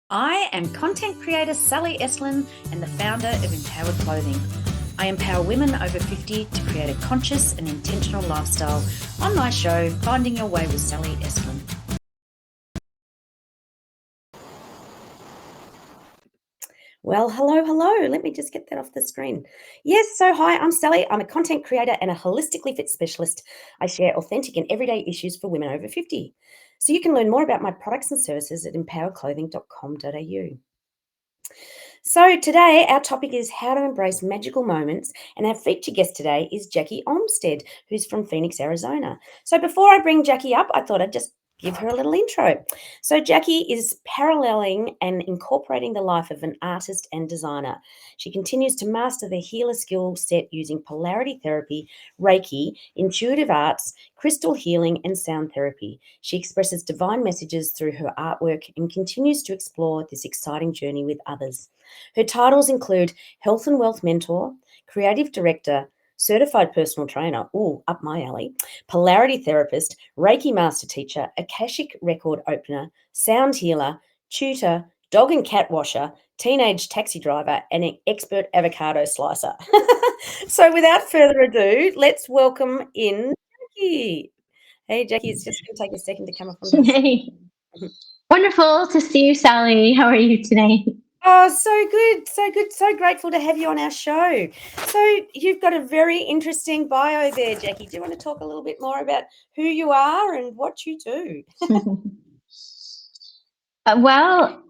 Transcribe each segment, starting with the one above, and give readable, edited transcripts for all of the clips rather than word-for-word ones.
I am content creator Sally Estlin and the founder of Empowered Clothing. I empower women over 50 to create a conscious and intentional lifestyle on my show, Finding Your Way with Sally Estlin. Well, hello. Let me just get that off the screen. Yes, so hi, I'm Sally. I'm a content creator and a holistically fit specialist. I share authentic and everyday issues for women over 50. So you can learn more about my products and services at empoweredclothing.com.au. So today our topic is how to embrace magical moments, and our feature guest today is Jackie Olmstead, who's from Phoenix, Arizona. So before I bring Jackie up, I thought I'd just give her a little intro. So Jackie is paralleling and incorporating the life of an artist and designer. She continues to master the healer skill set using Polarity Therapy, Reiki, intuitive arts, crystal healing, and sound therapy. She expresses divine messages through her artwork and continues to explore this exciting journey with others. Her titles include Health and Wealth Mentor, Creative Director, Certified Personal Trainer, ooh, up my alley, Polarity Therapist, Reiki Master Teacher, Akashic Record Opener, Sound Healer, Tutor, Dog and Cat Washer, Teenage Taxi Driver, and an Expert Avocado Slicer. So without further ado, let's welcome in Jackie. Hey, Jackie, it's just going to take a second to come up onto the Hey, screen. wonderful to see you, Sally. How are you today? Oh, so good, so grateful to have you on our show. So you've got a very interesting bio there, Jackie. Do you want to talk a little bit more about who you are and what you do? Well,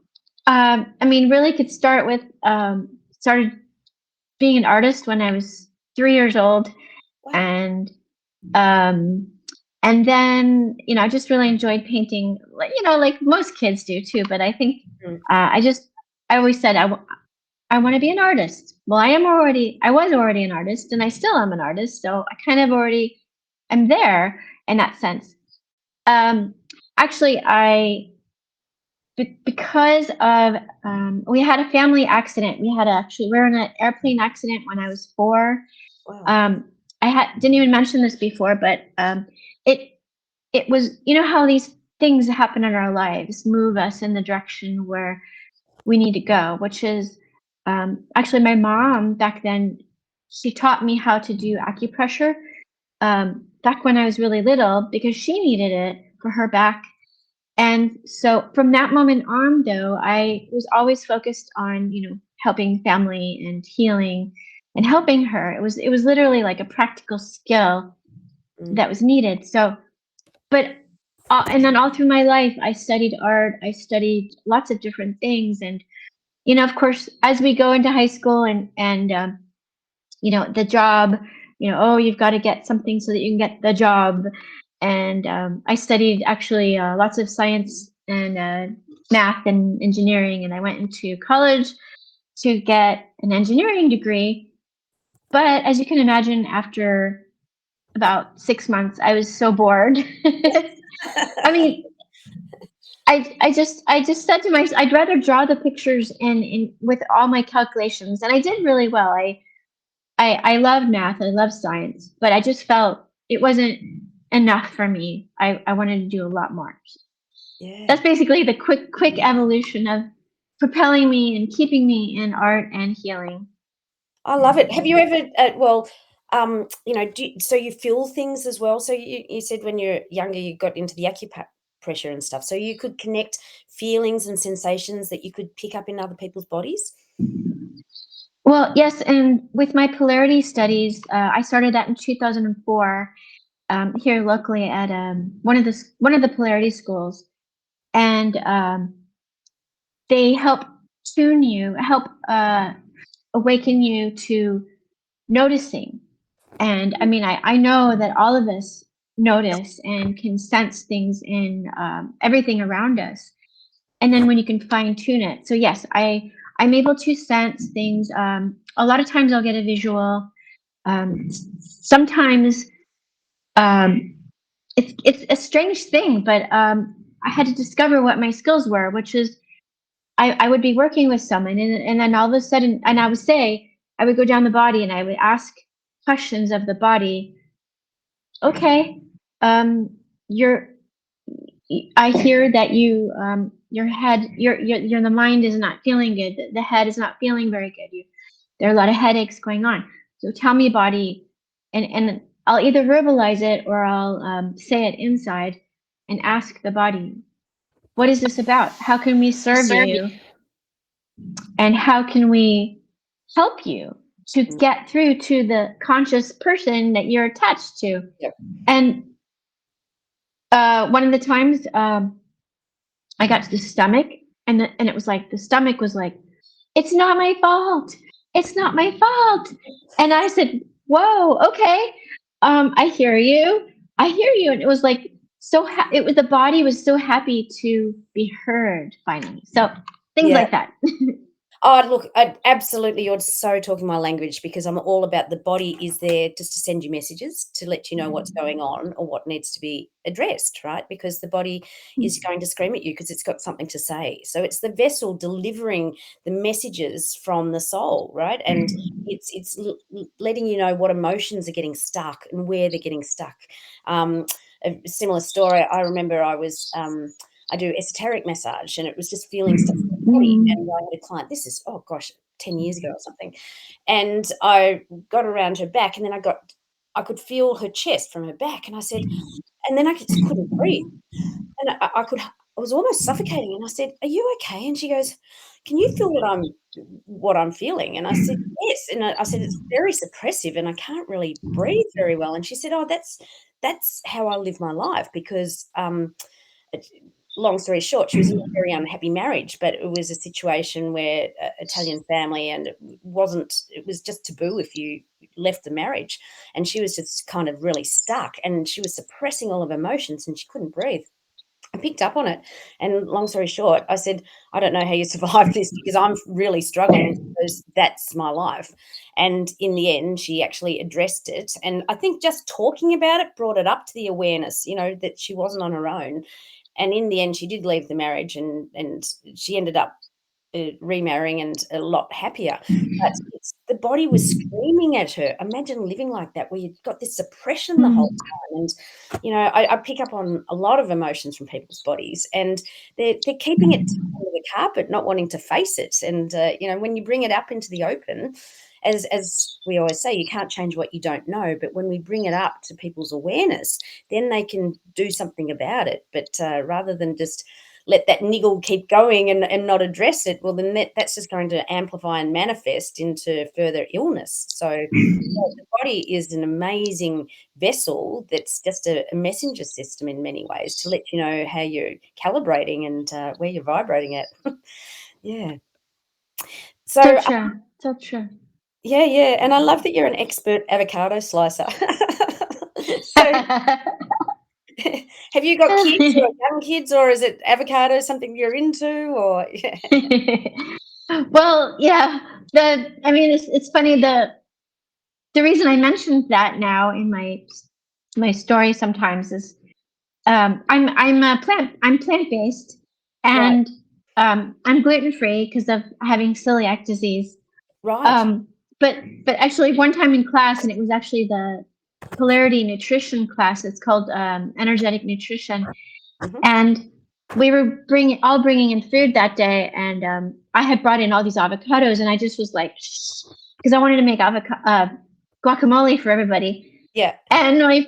I mean, really could start with started being an artist when I was 3 years old, Wow. and um, and then I just really enjoyed painting, like most kids do too. But I think Mm. I always said I want to be an artist. Well, I was already an artist, and I still am an artist, so I kind of already am there in that sense. Um, Actually, because of we had a family accident. We were in an airplane accident when I was 4. Wow. Um, didn't even mention this before, but it it was, how these things happen in our lives move us in the direction where we need to go, which is actually my mom back then. She taught me how to do acupressure back when I was really little because she needed it for her back. And so from that moment on, though, I was always focused on, helping family and healing and helping her. It was literally like a practical skill Mm. that was needed. So, but and then all through my life, I studied art. I studied lots of different things, and of course, as we go into high school and the job, oh, you've got to get something so that you can get the job. And I studied actually lots of science and math and engineering, and I went into college to get an engineering degree. But as you can imagine, after about 6 months, I was so bored. I mean, I just said to myself, I'd rather draw the pictures in with all my calculations, and I did really well. I love math, I love science, but I just felt it wasn't enough for me. I wanted to do a lot more. Yeah. That's basically the quick evolution of propelling me and keeping me in art and healing. I love it. Have you ever, so you feel things as well? So you said when you're younger, you got into the acupressure and stuff. So you could connect feelings and sensations that you could pick up in other people's bodies? Well, yes, and with my polarity studies, I started that in 2004 here locally at one of the polarity schools, and they help awaken you to noticing. And I mean, I know that all of us notice and can sense things in everything around us. And then when you can fine tune it. So yes, I'm able to sense things. A lot of times I'll get a visual. Sometimes um, it's a strange thing, but I had to discover what my skills were, which is I would be working with someone, and then all of a sudden, and I would go down the body and I would ask questions of the body. Okay, you're. I hear that you your head, your the mind is not feeling good. The head is not feeling very good. There are a lot of headaches going on. So tell me, body, and I'll either verbalize it or I'll say it inside and ask the body, what is this about? How can we serve you? And how can we help you to get through to the conscious person that you're attached to? Yep. And one of the times I got to the stomach, and it was like the stomach was like, "It's not my fault. It's not my fault." And I said, "Whoa, okay, I hear you. I hear you." And it was like it was the body was so happy to be heard finally. So things Yeah. like that. Oh, look, absolutely, you're so talking my language because I'm all about the body is there just to send you messages to let you know what's going on or what needs to be addressed, right? Because the body is going to scream at you because it's got something to say. So it's the vessel delivering the messages from the soul, right? And it's letting you know what emotions are getting stuck and where they're getting stuck. A similar story. I remember I do esoteric massage, and it was just feeling stuff in the body. And I had a client, this is, oh gosh, 10 years ago or something. And I got around her back, and then I could feel her chest from her back. And I said, and then I just couldn't breathe. And I was almost suffocating. And I said, "Are you okay?" And she goes, "Can you feel what I'm feeling?" And I said, "Yes." And I said, "It's very suppressive and I can't really breathe very well." And she said, "Oh, that's how I live my life because, it long story short, she was in a very unhappy marriage, but it was a situation where Italian family, and it was just taboo if you left the marriage, and she was just kind of really stuck, and she was suppressing all of her emotions, and she couldn't breathe. I picked up on it, and long story short, I said, "I don't know how you survived this because I'm really struggling because that's my life." And in the end, she actually addressed it, and I think just talking about it brought it up to the awareness, that she wasn't on her own. And in the end, she did leave the marriage, and she ended up remarrying and a lot happier. But the body was screaming at her. Imagine living like that, where you've got this suppression the whole time. And I pick up on a lot of emotions from people's bodies, and they're keeping it under the carpet, not wanting to face it. And when you bring it up into the open, as we always say, you can't change what you don't know. But when we bring it up to people's awareness, then they can do something about it. But rather than just let that niggle keep going and not address it, well, then that's just going to amplify and manifest into further illness. So the body is an amazing vessel that's just a messenger system in many ways to let you know how you're calibrating and where you're vibrating at. Yeah. So, So true. So true. yeah, and I love that you're an expert avocado slicer. So, have you got kids or young kids, or is it avocado something you're into, or yeah. Well, yeah. I mean, it's funny. The reason I mentioned that now in my story sometimes is I'm plant based, Right, and I'm gluten free because of having celiac disease. right. Um, but actually, one time in class, and it was actually the Polarity Nutrition class. It's called energetic nutrition, Mhm. and we were bringing in food that day, and I had brought in all these avocados, and I just was like, because I wanted to make guacamole for everybody. Yeah. And my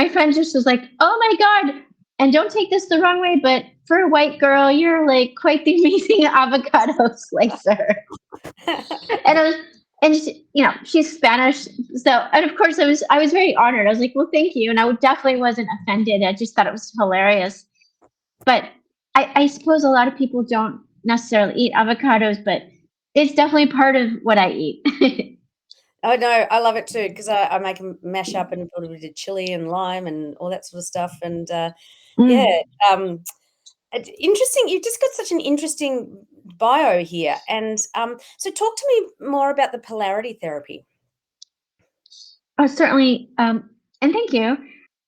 friend just was like, "Oh my god!" And don't take this the wrong way, but for a white girl, you're like quite the amazing avocado slicer. And I was, and she's Spanish, so, and of course I was very honored. I was like, "Well, thank you," and I definitely wasn't offended. I just thought it was hilarious. But I suppose a lot of people don't necessarily eat avocados, but it's definitely part of what I eat. Oh, no, I love it too because I make a mash up and put a bit of chili and lime and all that sort of stuff, and, yeah, Mm. um, it's interesting. You've just got such an interesting bio here, and, so talk to me more about the polarity therapy. Oh, certainly. And thank you.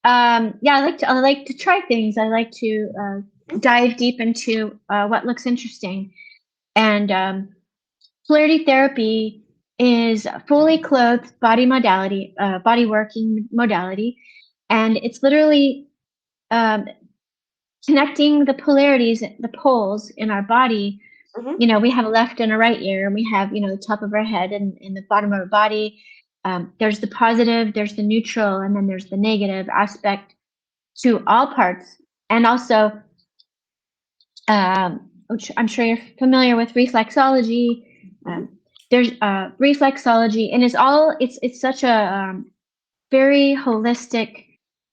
Yeah, I like to try things. I like to Mhm. dive deep into what looks interesting. And polarity therapy is a fully clothed body working modality, and it's literally um, connecting the polarities, the poles in our body. Mhm. We have a left and a right ear, and we have, the top of our head and the bottom of our body. There's the positive, there's the neutral, and then there's the negative aspect to all parts. And also, which I'm sure you're familiar with reflexology. Mhm. There's reflexology, and it's such a very holistic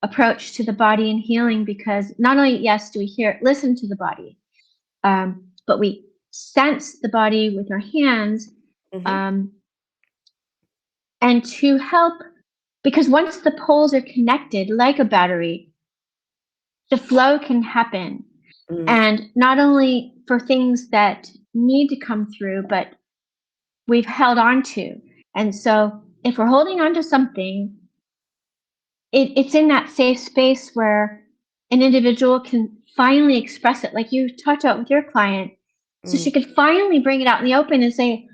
approach to the body and healing, because not only, yes, do we listen to the body, but we sense the body with our hands, Mhm. um, and to help, because once the poles are connected like a battery, the flow can happen. Mm. And not only for things that need to come through, but we've held on to. And so if we're holding on to something, it's in that safe space where an individual can finally express it, like you talked about with your client. So she Mm. could finally bring it out in the open and say,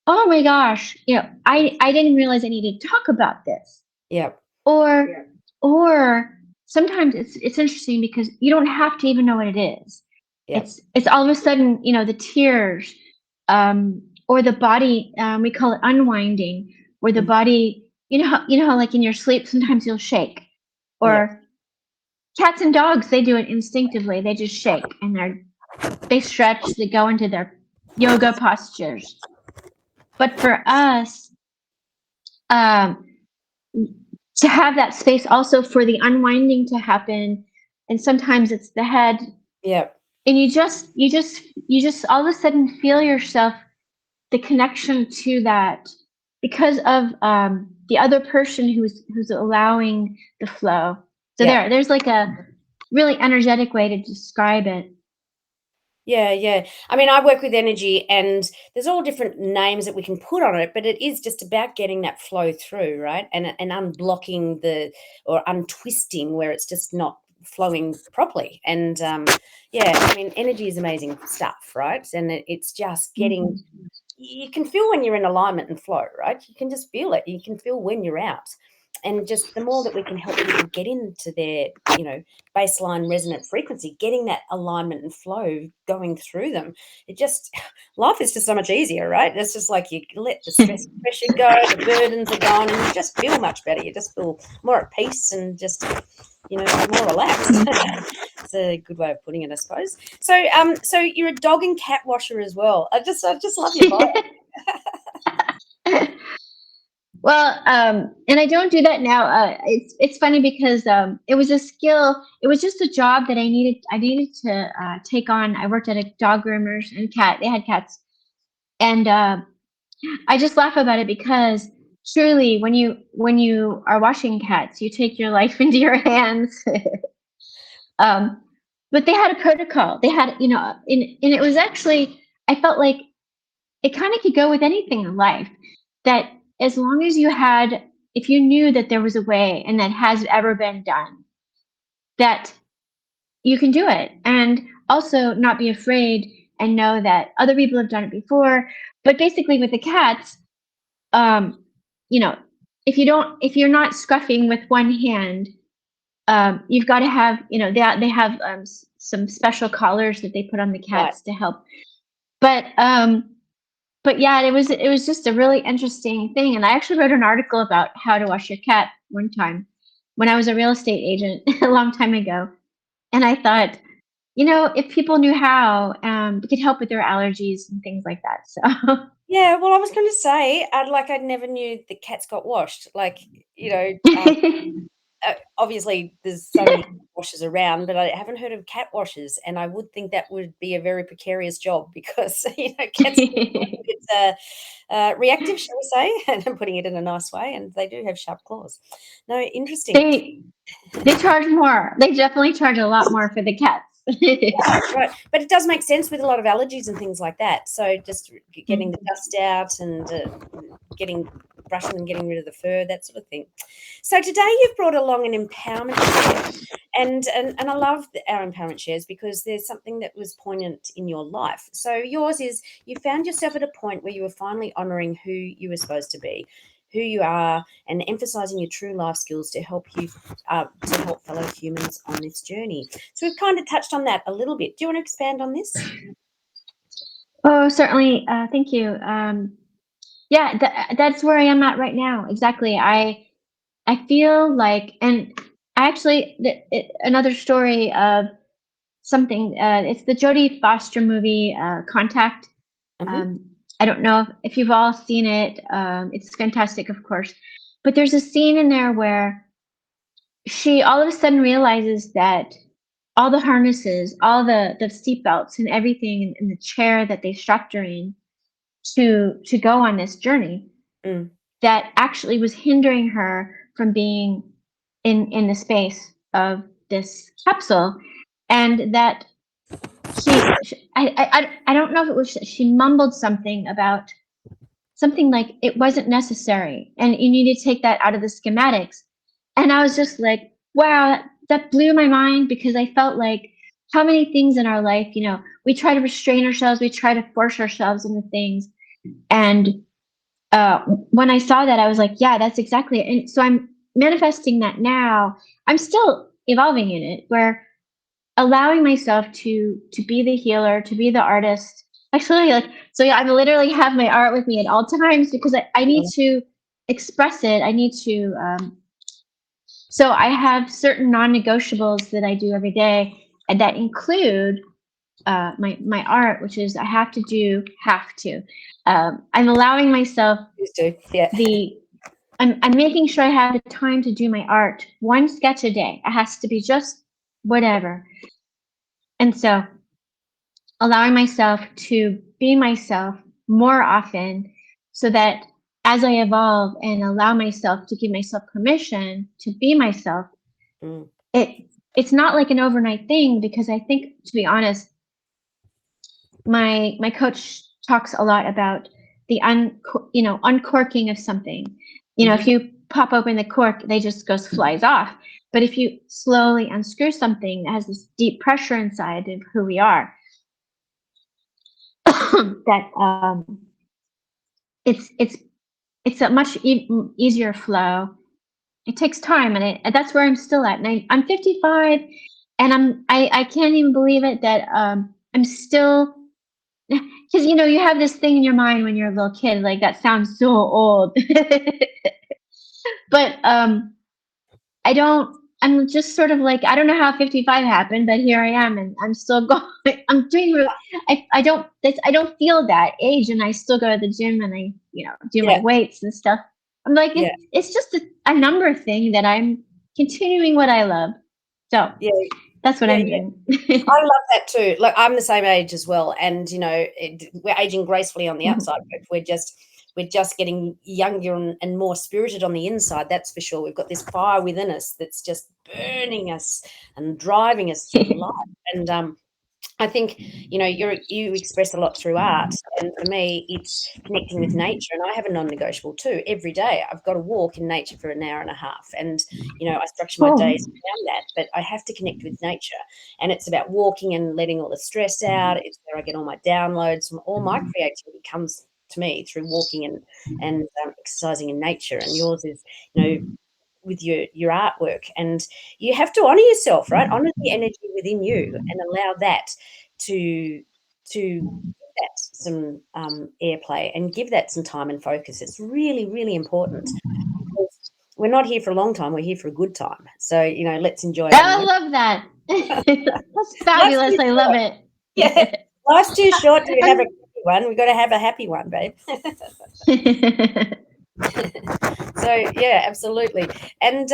"Oh my gosh, I didn't realize I needed to talk about this." Yep. Or or sometimes it's interesting because you don't have to even know what it is. Yep. It's all of a sudden, the tears, or the body, we call it unwinding, where the Mm. body, you know how like in your sleep sometimes you'll shake. Yep. Or cats and dogs, they do it instinctively. They just shake and they stretch, they go into their yoga postures. But for us, um, to have that space also for the unwinding to happen, and sometimes it's the head, Yep. and you just all of a sudden feel yourself, the connection to that, because of the other person who's allowing the flow. So Yep. there's like a really energetic way to describe it. Yeah, yeah. I mean, I work with energy and there's all different names that we can put on it, but it is just about getting that flow through, right? And unblocking or untwisting where it's just not flowing properly. And yeah, I mean, energy is amazing stuff, right? And it's just getting Mhm. you can feel when you're in alignment and flow, right? You can just feel it. You can feel when you're out. And just the more that we can help people get into their, baseline resonant frequency, getting that alignment and flow going through them, it just life is just so much easier, right? It's just like you let the stress and pressure go, the burdens are gone, and you just feel much better. You just feel more at peace and just, more relaxed. It's a good way of putting it, I suppose. So you're a dog and cat washer as well. I just love your vibe. Well, and I don't do that now. It's funny because it was a skill. It was just a job that I needed to take on. I worked at a dog groomers and cat. They had cats, and I just laugh about it because surely when you are washing cats, you take your life into your hands. um, but they had a protocol. They had, and it was actually, I felt like it kind of could go with anything in life, that as long as if you knew that there was a way and that has ever been done, that you can do it, and also not be afraid and know that other people have done it before. But basically with the cats, um, you know, if you're not scruffing with one hand, you've got to have, they have some special collars that they put on the Right. cats to help. But yeah, it was just a really interesting thing, and I actually wrote an article about how to wash your cat one time when I was a real estate agent a long time ago, and I thought, if people knew how, it could help with their allergies and things like that. So Yeah, well, I was going to say, I never knew that cats got washed. Obviously, there's so many washers around, but I haven't heard of cat washers, and I would think that would be a very precarious job because cats can be a bit reactive, shall we say, and I'm putting it in a nice way, and they do have sharp claws. No, interesting. they they charge more. They definitely charge a lot more for the cats. Right, but it does make sense with a lot of allergies and things like that. So just getting the Mhm. dust out and getting brushing and getting rid of the fur, that sort of thing. So today you've brought along an empowerment share, and I love our empowerment shares because there's something that was poignant in your life. So yours is you found yourself at a point where you were finally honouring who you were supposed to be, who you are, and emphasizing your true life skills to help you to help fellow humans on this journey. So we've kind of touched on that a little bit. Do you want to expand on this? Oh, certainly. Thank you. Yeah, that's where I am at right now. Exactly. I feel like, and I actually another story of something. It's the Jodie Foster movie, Contact. Mm-hmm. Um, I don't know if you've all seen it. It's fantastic, of course. But there's a scene in there where she all of a sudden realizes that all the harnesses, all the seat belts and everything in the chair that they strapped her in to go on this journey, Mm. that actually was hindering her from being in the space of this capsule, and that I don't know if it was she mumbled something about something like it wasn't necessary and you need to take that out of the schematics. And I was just like, wow, that blew my mind, because I felt like how many things in our life, we try to restrain ourselves, we try to force ourselves into things. And when I saw that, I was like, yeah, that's exactly it. And so I'm manifesting that now. I'm still evolving in it, where allowing myself to be the healer, to be the artist. Actually, like, so yeah, I literally have my art with me at all times, because I need to express it. I need to so I have certain non-negotiables that I do every day, and that include my art, which is I have to. I'm allowing myself Used to, yeah. I'm making sure I have the time to do my art, one sketch a day. It has to be just whatever. And so allowing myself to be myself more often, so that as I evolve and allow myself to give myself permission to be myself, Mm. it's not like an overnight thing, because I think, to be honest, my coach talks a lot about the uncorking of something. If Mm-hmm. you pop open the cork, they just goes flies off. But if you slowly unscrew something that has this deep pressure inside of who we are, that it's a much easier flow. It takes time, and that's where I'm still at. And I'm 55, and I can't even believe it that I'm still, because you have this thing in your mind when you're a little kid, like that sounds so old. But I don't. I'm just sort of like, I don't know how 55 happened, but here I am, and I'm still going. I'm doing. I don't feel that age, and I still go to the gym, and I do my Yeah, weights and stuff. I'm like, yeah, it's just a number thing that I'm continuing what I love. So yeah, that's what yeah, I'm yeah. doing. I love that too. Like, I'm the same age as well, and we're aging gracefully on the outside, but we're just getting younger and more spirited on the inside. That's for sure. We've got this fire within us that's just burning us and driving us through life. And I think you express a lot through art, and for me, it's connecting with nature. And I have a non-negotiable too. Every day, I've got to walk in nature for an hour and a half, and I structure my Oh, days around that. But I have to connect with nature, and it's about walking and letting all the stress out. It's where I get all my downloads. From all my creativity comes to me through walking and exercising in nature. And yours is, with your artwork, and you have to honor yourself, right? Honor the energy within you and allow that to give that some airplay and give that some time and focus. It's really, really important, because we're not here for a long time, we're here for a good time. So let's enjoy our I moment. love that. That's Life's fabulous. too I love short. Yeah, it. life's too short to have a I'm- happy one. We've got to have a happy one, babe. So yeah, absolutely. And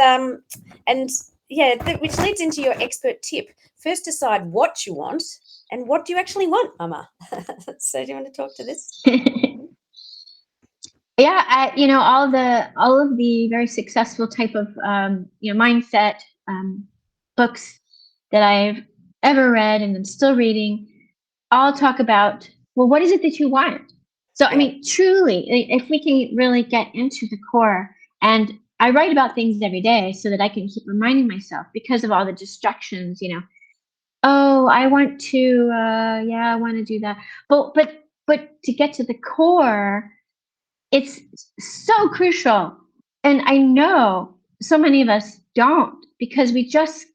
yeah, which leads into your expert tip. First, decide what you want, and what do you actually want, Mama. So do you want to talk to this? Yeah, all of the very successful type of mindset books that I've ever read and I'm still reading all talk about, well, what is it that you want? So I Yeah. mean, truly, if we can really get into the core, and I write about things every day so that I can keep reminding myself, because of all the distractions. Oh, I want to, yeah, I want to do that, but to get to the core, it's so crucial. And I know so many of us don't, because we just,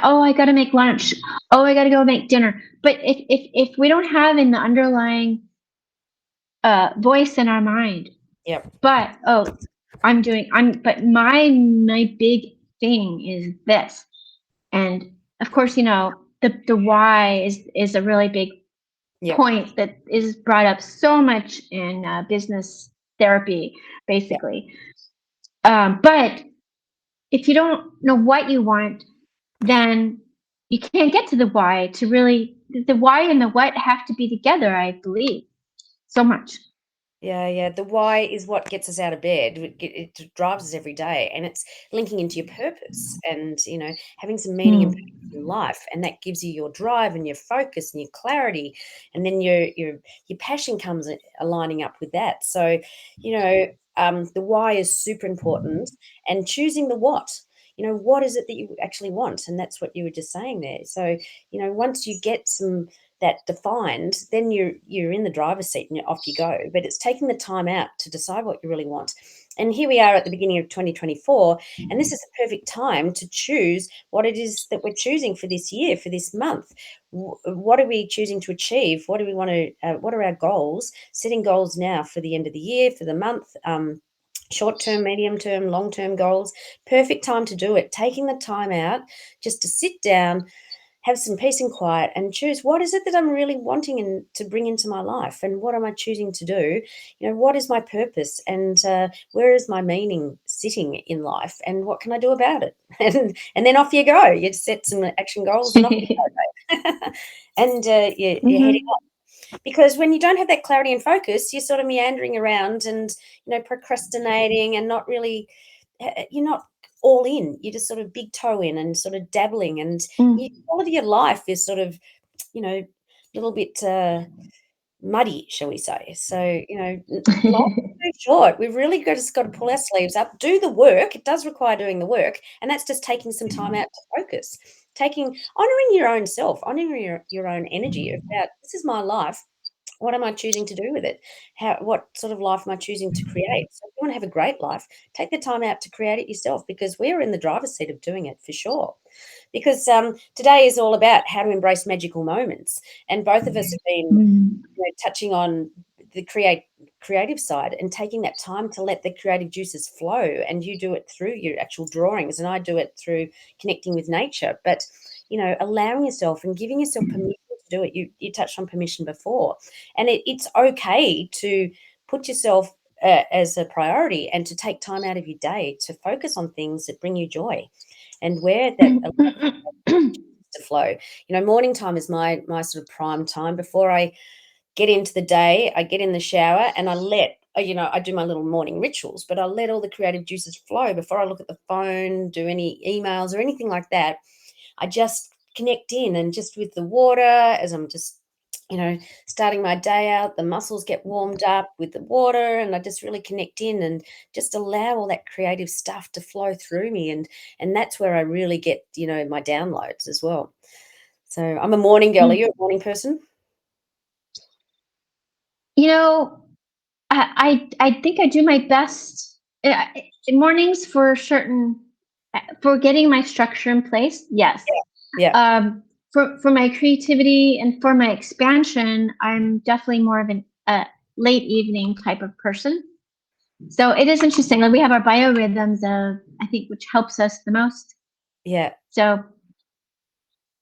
oh, I got to make lunch. Oh, I got to go make dinner. But if we don't have in the underlying voice in our mind, Yep. but but my big thing is this. And of course, the why is a really big Yep. point that is brought up so much in business therapy, Yep. basically. But if you don't know what you want, then you can't get to the why. To really, the why and the what have to be together, I believe, so much. Yeah. The why is what gets us out of bed. It drives us every day, and it's linking into your purpose and, having some meaning and purpose in life, and that gives you your drive and your focus and your clarity, and then your passion comes aligning up with that. So, the why is super important, and choosing the what. What is it that you actually want? And that's what you were just saying there. So, once you get that defined, then you're in the driver's seat and off you go. But it's taking the time out to decide what you really want. And here we are at the beginning of 2024, and this is the perfect time to choose what it is that we're choosing for this year, for this month. What are we choosing to achieve? What do we want to? What are our goals? Setting goals now for the end of the year, for the month. Short term, medium term, long term goals. Perfect time to do it. Taking the time out just to sit down, have some peace and quiet, and choose what is it that I'm really wanting and to bring into my life, and what am I choosing to do? What is my purpose, and where is my meaning sitting in life, and what can I do about it? And then off you go. You set some action goals and off you go. And you're heading Mhm. because when you don't have that clarity and focus, you're sort of meandering around and procrastinating and not really you're not all in. You're just sort of big toe in and sort of dabbling, and your Mm. quality of life is sort of a little bit muddy, shall we say. So life is too short. We've really just got to pull our sleeves up, do the work. It does require doing the work, and that's just taking some time out to focus, honoring your own self, honoring your own energy about, this is my life. What am I choosing to do with it? What sort of life am I choosing to create? So if you want to have a great life, take the time out to create it yourself, because we're in the driver's seat of doing it for sure. Because today is all about how to embrace magical moments, and both of us have been Mm. touching on the creative side and taking that time to let the creative juices flow. And you do it through your actual drawings, and I do it through connecting with nature. But allowing yourself and giving yourself permission to do it. You touched on permission before, and it's okay to put yourself as a priority, and to take time out of your day to focus on things that bring you joy, and where that to flow. Morning time is my sort of prime time. Before I get into the day, I get in the shower and I let I do my little morning rituals, but I let all the creative juices flow before I look at the phone, do any emails or anything like that. I just connect in, and just with the water, as I'm just starting my day out, the muscles get warmed up with the water, and I just really connect in and just allow all that creative stuff to flow through me, and that's where I really get my downloads as well. So I'm a morning girl. Are you a morning person? You know, I think I do my best in mornings for certain, for getting my structure in place. Yes. Yeah. For my creativity and for my expansion, I'm definitely more of a late evening type of person. So it is interesting. Like we have our biorhythms of, I think, which helps us the most. Yeah. So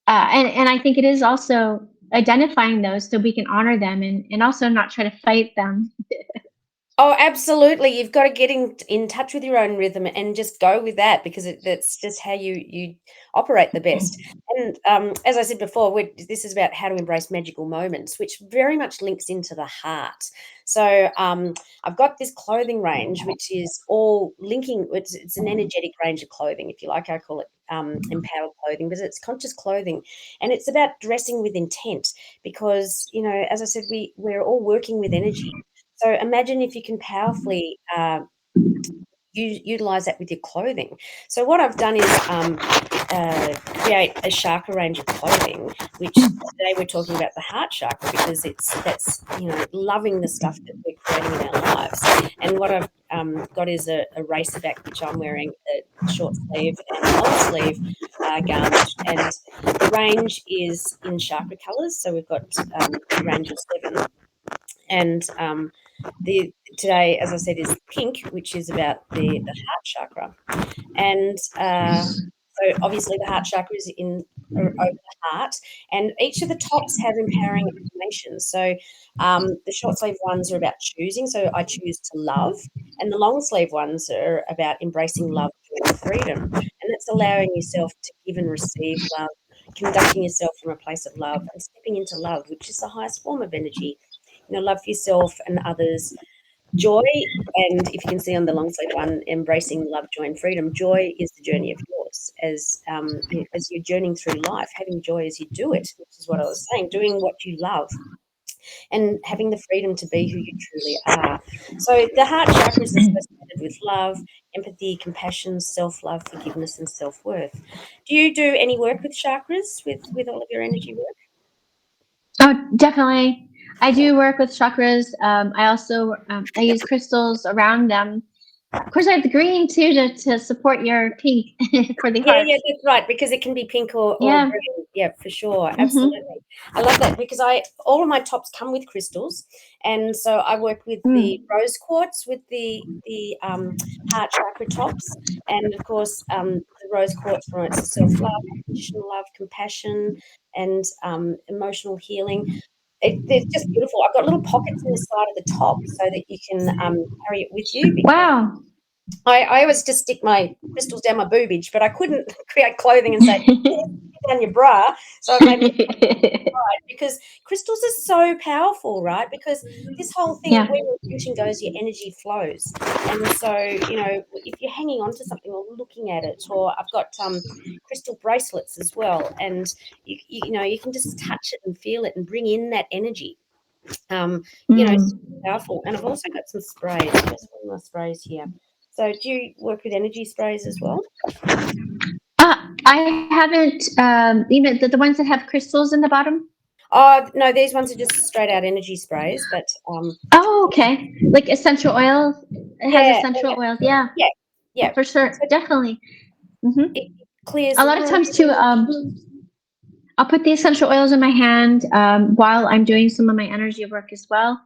and I think it is also identifying those so we can honor them, and also not try to fight them. Oh, absolutely. You've got to get in touch with your own rhythm and just go with that, because that's just how you operate the best. And as I said before, this is about how to embrace magical moments, which very much links into the heart. So I've got this clothing range, which is all linking. It's an energetic range of clothing, if you like. I call it empowered clothing, but it's conscious clothing, and it's about dressing with intent. Because as I said, we're all working with energy. So imagine if you can powerfully utilize that with your clothing. So what I've done is create a chakra range of clothing, which today we're talking about the heart chakra, because that's loving the stuff that we're creating in our lives. And what I've got is a racer back, which I'm wearing a short sleeve and a long sleeve garment. And the range is in chakra colours. So we've got a range of 7. And today, as I said, is pink, which is about the heart chakra. And so obviously the heart chakra is over the heart, and each of the tops have empowering affirmations. So the short sleeve ones are about choosing. So I choose to love, and the long sleeve ones are about embracing love, joy, and freedom. And that's allowing yourself to give and receive love, conducting yourself from a place of love, and stepping into love, which is the highest form of energy. Love for yourself and others, joy, and if you can see on the long sleeve one, embracing love, joy, and freedom. Joy is the journey of yours as you're journeying through life, having joy as you do it, which is what I was saying, doing what you love and having the freedom to be who you truly are. So the heart chakra is associated with love, empathy, compassion, self-love, forgiveness, and self-worth. Do you do any work with chakras, with all of your energy work? Oh, definitely. I do work with chakras. I also I use crystals around them. Of course, I have the green too to support your pink for the Yeah, hearts. that's right, because it can be pink or Yeah. green. Yeah, for sure. Absolutely. Mm-hmm. I love that because all of my tops come with crystals. And so I work with the Mm. rose quartz with the heart chakra tops. And of course, the rose quartz promotes the self-love, unconditional love, compassion, and emotional healing. They're just beautiful. I've got little pockets in the side of the top so that you can carry it with you because Wow. I always just stick my crystals down my boobage, but I couldn't create clothing and say, "Stick down your bra." So I've made because crystals are so powerful, right? Because this whole thing of Yeah. where your attention goes, your energy flows. And so, if you're hanging on to something or looking at it, or I've got crystal bracelets as well, and you can just touch it and feel it and bring in that energy. It's Mm. powerful. And I've also got some sprays. Just one of my sprays here. So, do you work with energy sprays as well? I haven't, the ones that have crystals in the bottom. Oh no, these ones are just straight out energy sprays. But Oh, okay. Like essential oils. It has yeah, essential oils. Yeah, yeah, yeah. for sure. So Definitely. Hmm. it clears A the lot of room. times too, I'll put the essential oils in my hand while I'm doing some of my energy work as well.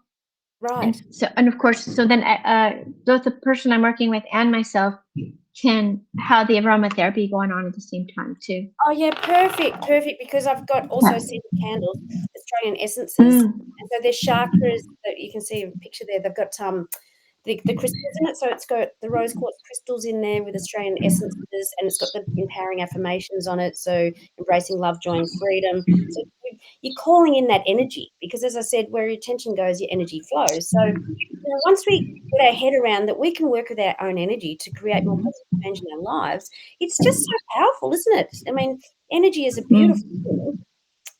And Right. so, and of course, so then both the person I'm working with and myself can have the aromatherapy going on at the same time too. Oh yeah, perfect, perfect. Because I've got also Yeah. scented candles, Australian essences, Mm. and so there's chakras that you can see a picture there. They've got the crystals in it. So it's got the rose quartz crystals in there with Australian essences, and it's got the empowering affirmations on it. So embracing love, joy, and freedom. So you're calling in that energy because, as I said, where your attention goes, your energy flows. So once we get our head around that, we can work with our own energy to create more positive change in our lives. It's just so powerful, isn't it? I mean, energy is a beautiful Mm.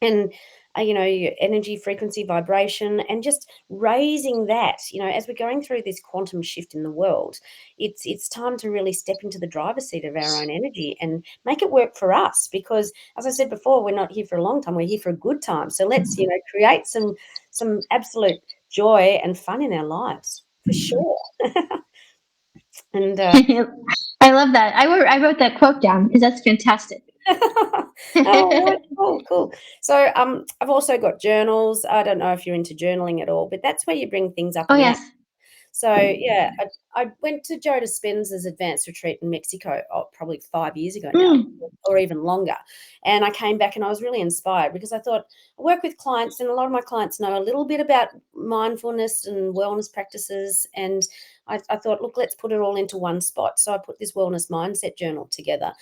thing, and your energy, frequency, vibration, and just raising that. As we're going through this quantum shift in the world, it's time to really step into the driver's seat of our own energy and make it work for us. Because, as I said before, we're not here for a long time; we're here for a good time. So let's create some absolute joy and fun in our lives for sure. And I love that. I wrote that quote down because that's fantastic. oh, right, cool, cool. So, I've also got journals. I don't know if you're into journaling at all, but that's where you bring things up Oh and out. yes. So yeah, I went to Joe Dispenza's advanced retreat in Mexico, probably 5 years ago now, Mm. or even longer. And I came back and I was really inspired because I thought I work with clients, and a lot of my clients know a little bit about mindfulness and wellness practices. And I thought, look, let's put it all into one spot. So I put this wellness mindset journal together.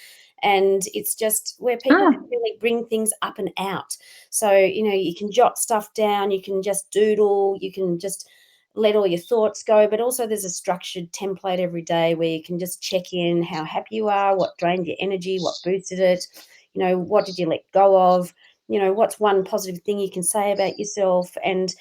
And it's just where people Ah. can really bring things up and out. So, you can jot stuff down, you can just doodle, you can just let all your thoughts go, but also there's a structured template every day where you can just check in how happy you are, what drained your energy, what boosted it, what did you let go of, what's one positive thing you can say about yourself, and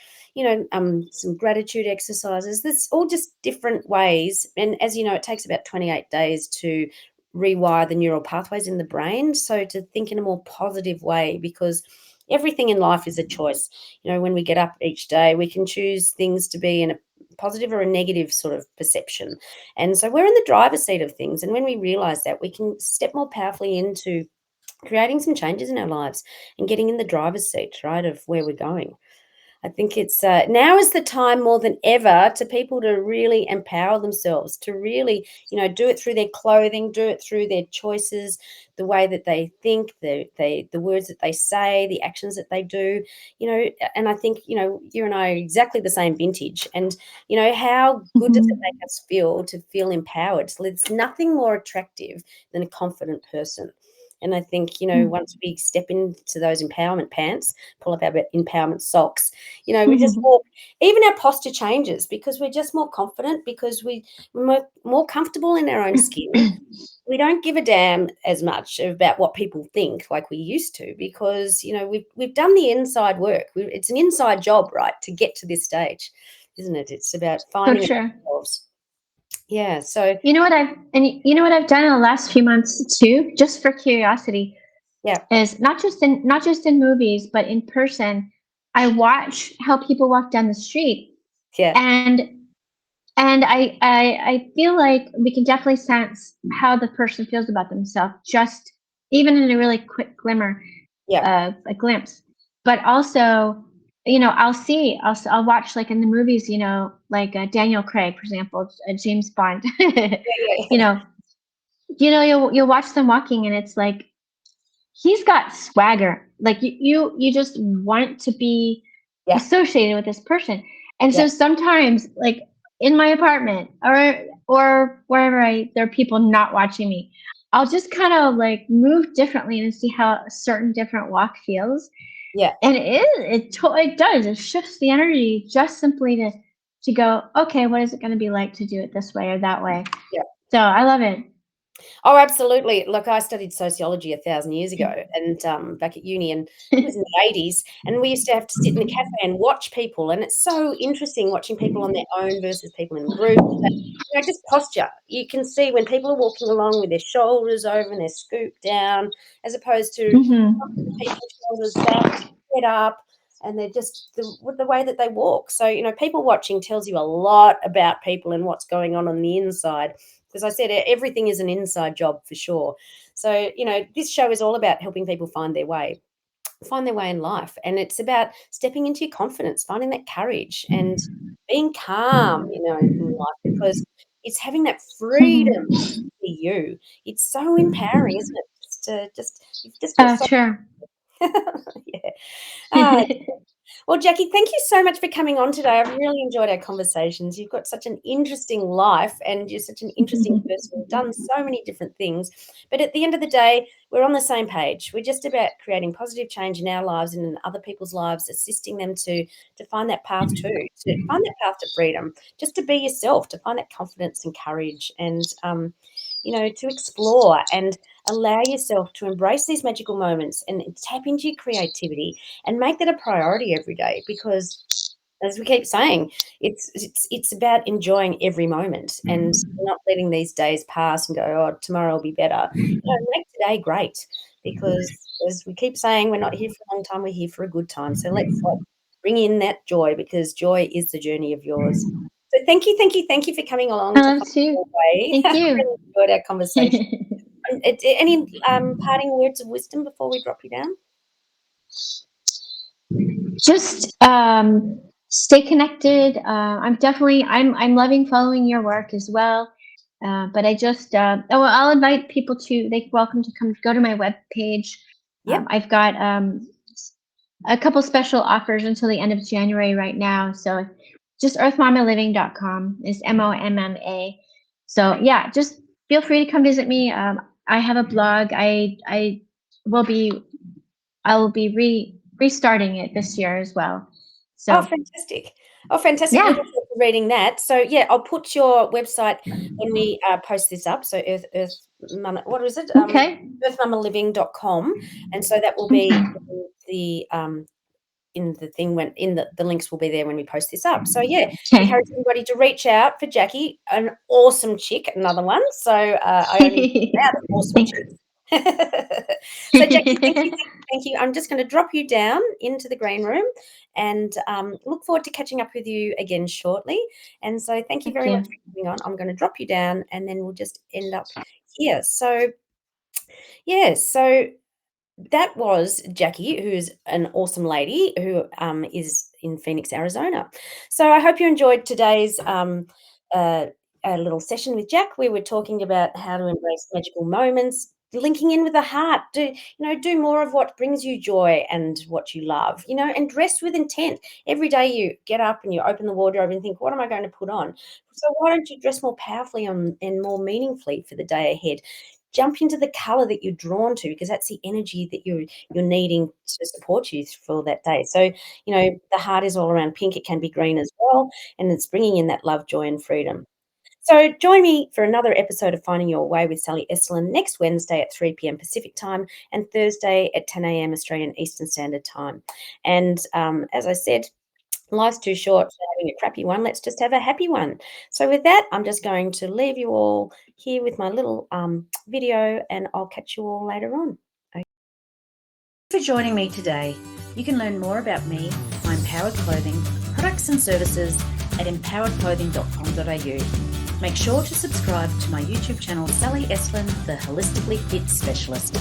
some gratitude exercises. There's all just different ways, and as you know, it takes about 28 days to rewire the neural pathways in the brain, so to think in a more positive way, because everything in life is a choice. When we get up each day, we can choose things to be in a positive or a negative sort of perception. And so we're in the driver's seat of things. And when we realize that, we can step more powerfully into creating some changes in our lives and getting in the driver's seat, right, of where we're going. I think it's now is the time more than ever to people to really empower themselves, to really, do it through their clothing, do it through their choices, the way that they think, the words that they say, the actions that they do, and I think, you and I are exactly the same vintage. And, how good does it Mhm. make us feel to feel empowered? So there's nothing more attractive than a confident person. And I think, once we step into those empowerment pants, pull up our empowerment socks, we just Mhm. walk. Even our posture changes because we're just more confident, because we're more comfortable in our own skin. We don't give a damn as much about what people think like we used to, because, we've done the inside work. It's an inside job, right, to get to this stage, isn't it? It's about For finding sure. ourselves. Yeah, so You know what I've done in the last few months too, just for curiosity, yeah, is not just in movies, but in person. I watch how people walk down the street, yeah, and I feel like we can definitely sense how the person feels about themselves, just even in a really quick glimmer, yeah, a glimpse. But also, I'll watch, like in the movies, like Daniel Craig, for example, James Bond. you yeah, know, you'll watch them walking, and it's like he's got swagger. Like you just want to be yeah, associated with this person. And yeah, so sometimes, like in my apartment or wherever there are people not watching me, I'll just kind of like move differently and see how a certain different walk feels. yeah, And it does. It shifts the energy just simply to go, okay, what is it going to be like to do it this way or that way? yeah. So I love it. Oh, absolutely. Look, I studied sociology 1,000 years ago, and back at uni, and it was in the 80s, and we used to have to sit in a cafe and watch people, and it's so interesting watching people on their own versus people in groups. And, just posture. You can see when people are walking along with their shoulders over and they're scooped down, as opposed to Hmm. people shoulders back, head up, and they're just with the way that they walk. So, people watching tells you a lot about people and what's going on the inside. Because I said everything is an inside job for sure. So, this show is all about helping people find their way in life. And it's about stepping into your confidence, finding that courage and being calm, in life, because it's having that freedom to Hmm. be you. It's so empowering, isn't it? You've just got so Sure. yeah. Ah, well, Jackie, thank you so much for coming on today. I've really enjoyed our conversations. You've got such an interesting life and you're such an interesting person. You've done so many different things. But at the end of the day, we're on the same page. We're just about creating positive change in our lives and in other people's lives, assisting them to find that path too, to find that path to freedom, just to be yourself, to find that confidence and courage and, to explore and allow yourself to embrace these magical moments and tap into your creativity and make that a priority every day, because as we keep saying, it's about enjoying every moment and not letting these days pass and go, oh, tomorrow will be better. Make today great, because as we keep saying, we're not here for a long time, we're here for a good time. So let's bring in that joy, because joy is the journey of yours. So thank you, thank you, thank you for coming along I to love find too. your way. Thank I you. really enjoyed our conversation. Any parting words of wisdom before we drop you down? Just stay connected. I'm loving following your work as well. But I'll invite people they're welcome to come go to my webpage. Yep. I've got a couple special offers until the end of January right now. So just earthmammaliving.com is MOMMA. So yeah, just feel free to come visit me. I have a blog. Will be I will be restarting it this year as well. Oh, So fantastic. Oh, fantastic. yeah. Looking forward to reading that. So, yeah, I'll put your website when we post this up. So, Earth Mama, what is it? Okay. Earthmammaliving.com. And so that will be Okay. in the thing when in the links will be there when we post this up. So, yeah, Okay. encourage everybody to reach out for Jackie, an awesome chick, another one. So, I only know Thanks. awesome chicks. So, Jackie, thank you. I'm just going to drop you down into the green room and look forward to catching up with you again shortly. And so thank you Thank very much you. for coming on. I'm going to drop you down and then we'll just end up here. So, yeah, so that was Jackie, who's an awesome lady who is in Phoenix, Arizona. So I hope you enjoyed today's uh, little session with Jack. We were talking about how to embrace magical moments, linking in with the heart. Do more of what brings you joy and what you love. And dress with intent. Every day you get up and you open the wardrobe and think, what am I going to put on? So why don't you dress more powerfully and more meaningfully for the day ahead? Jump into the color that you're drawn to because that's the energy that you're needing to support you for that day. So, the heart is all around pink. It can be green as well, and it's bringing in that love, joy, and freedom. So join me for another episode of Finding Your Way with Sally Estlin next Wednesday at 3 p.m. Pacific time and Thursday at 10 a.m. Australian Eastern Standard Time. And as I said, life's too short for having a crappy one. Let's just have a happy one. So with that, I'm just going to leave you all here with my little video, and I'll catch you all later on. Okay. For joining me today. You can learn more about me, my Empowered Clothing, products and services at empoweredclothing.com.au. Make sure to subscribe to my YouTube channel, Sally Estlin, the Holistically Fit Specialist.